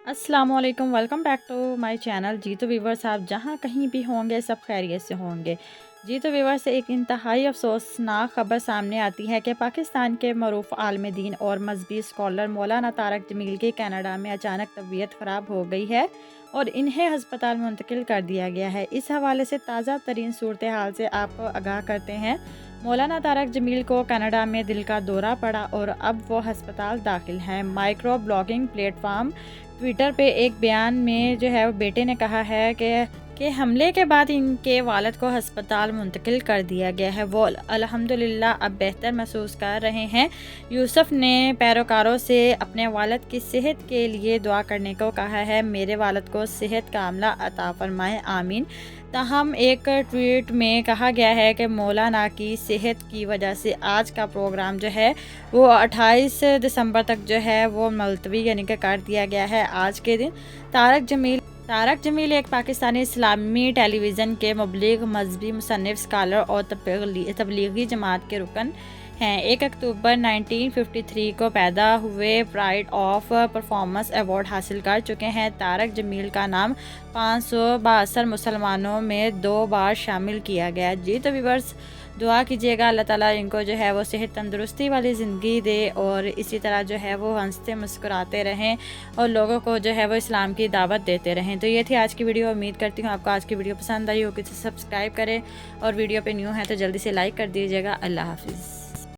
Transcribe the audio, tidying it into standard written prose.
अस्सलाम वालेकुम, welcome back to my channel. जी तो व्यूवर्स, आप जहाँ कहीं भी होंगे सब खैरियत से होंगे। जी तो व्यूवर्स, से एक इंतहाई अफसोसनाक खबर सामने आती है कि पाकिस्तान के मरूफ आलिम दीन और मजहबी स्कॉलर मौलाना तारक जमील की कनाडा में अचानक तबीयत ख़राब हो गई है और इन्हें हस्पताल मुंतकिल कर दिया गया है। इस हवाले से ताज़ा तरीन सूरत हाल से आपको आगाह करते हैं। मौलाना तारक जमील को कनाडा में दिल का दौरा पड़ा और अब वो हस्पताल दाखिल हैं। माइक्रो ब्लॉगिंग प्लेटफॉर्म ट्विटर पे एक बयान में जो है वो बेटे ने कहा है कि हमले के बाद इनके वालिद को हस्पताल मुंतकिल कर दिया गया है। वो अल्हम्दुलिल्लाह अब बेहतर महसूस कर रहे हैं। यूसुफ ने पैरोकारों से अपने वालिद की सेहत के लिए दुआ करने को कहा है। मेरे वालिद को सेहत कामला अता फरमाए, आमीन। ताहम एक ट्वीट में कहा गया है कि मौलाना की सेहत की वजह से आज का प्रोग्राम जो है वो 28 दिसंबर तक जो है वो मुलतवी यानी कि कर दिया गया है। आज के दिन तारक जमील एक पाकिस्तानी इस्लामी टेलीविज़न के मुबलिग, मजहबी मुसन्निफ, स्कॉलर और तबलीगी जमात के रुकन हैं। 1 अक्टूबर 1953 को पैदा हुए, प्राइड ऑफ परफॉर्मेंस अवार्ड हासिल कर चुके हैं। तारक जमील का नाम 562 मुसलमानों में 2 बार शामिल किया गया। जी तो व्यूअर्स, दुआ कीजिएगा अल्लाह ताला इनको जो है वो सेहत तंदुरुस्ती वाली ज़िंदगी दे और इसी तरह जो है वो हंसते मुस्कुराते रहें और लोगों को जो है वो इस्लाम की दावत देते रहें। तो ये थी आज की वीडियो। उम्मीद करती हूँ आपको आज की वीडियो पसंद आई होगी। तो सब्सक्राइब करें और वीडियो पे न्यू है तो जल्दी से लाइक कर दीजिएगा। अल्लाह हाफिज़।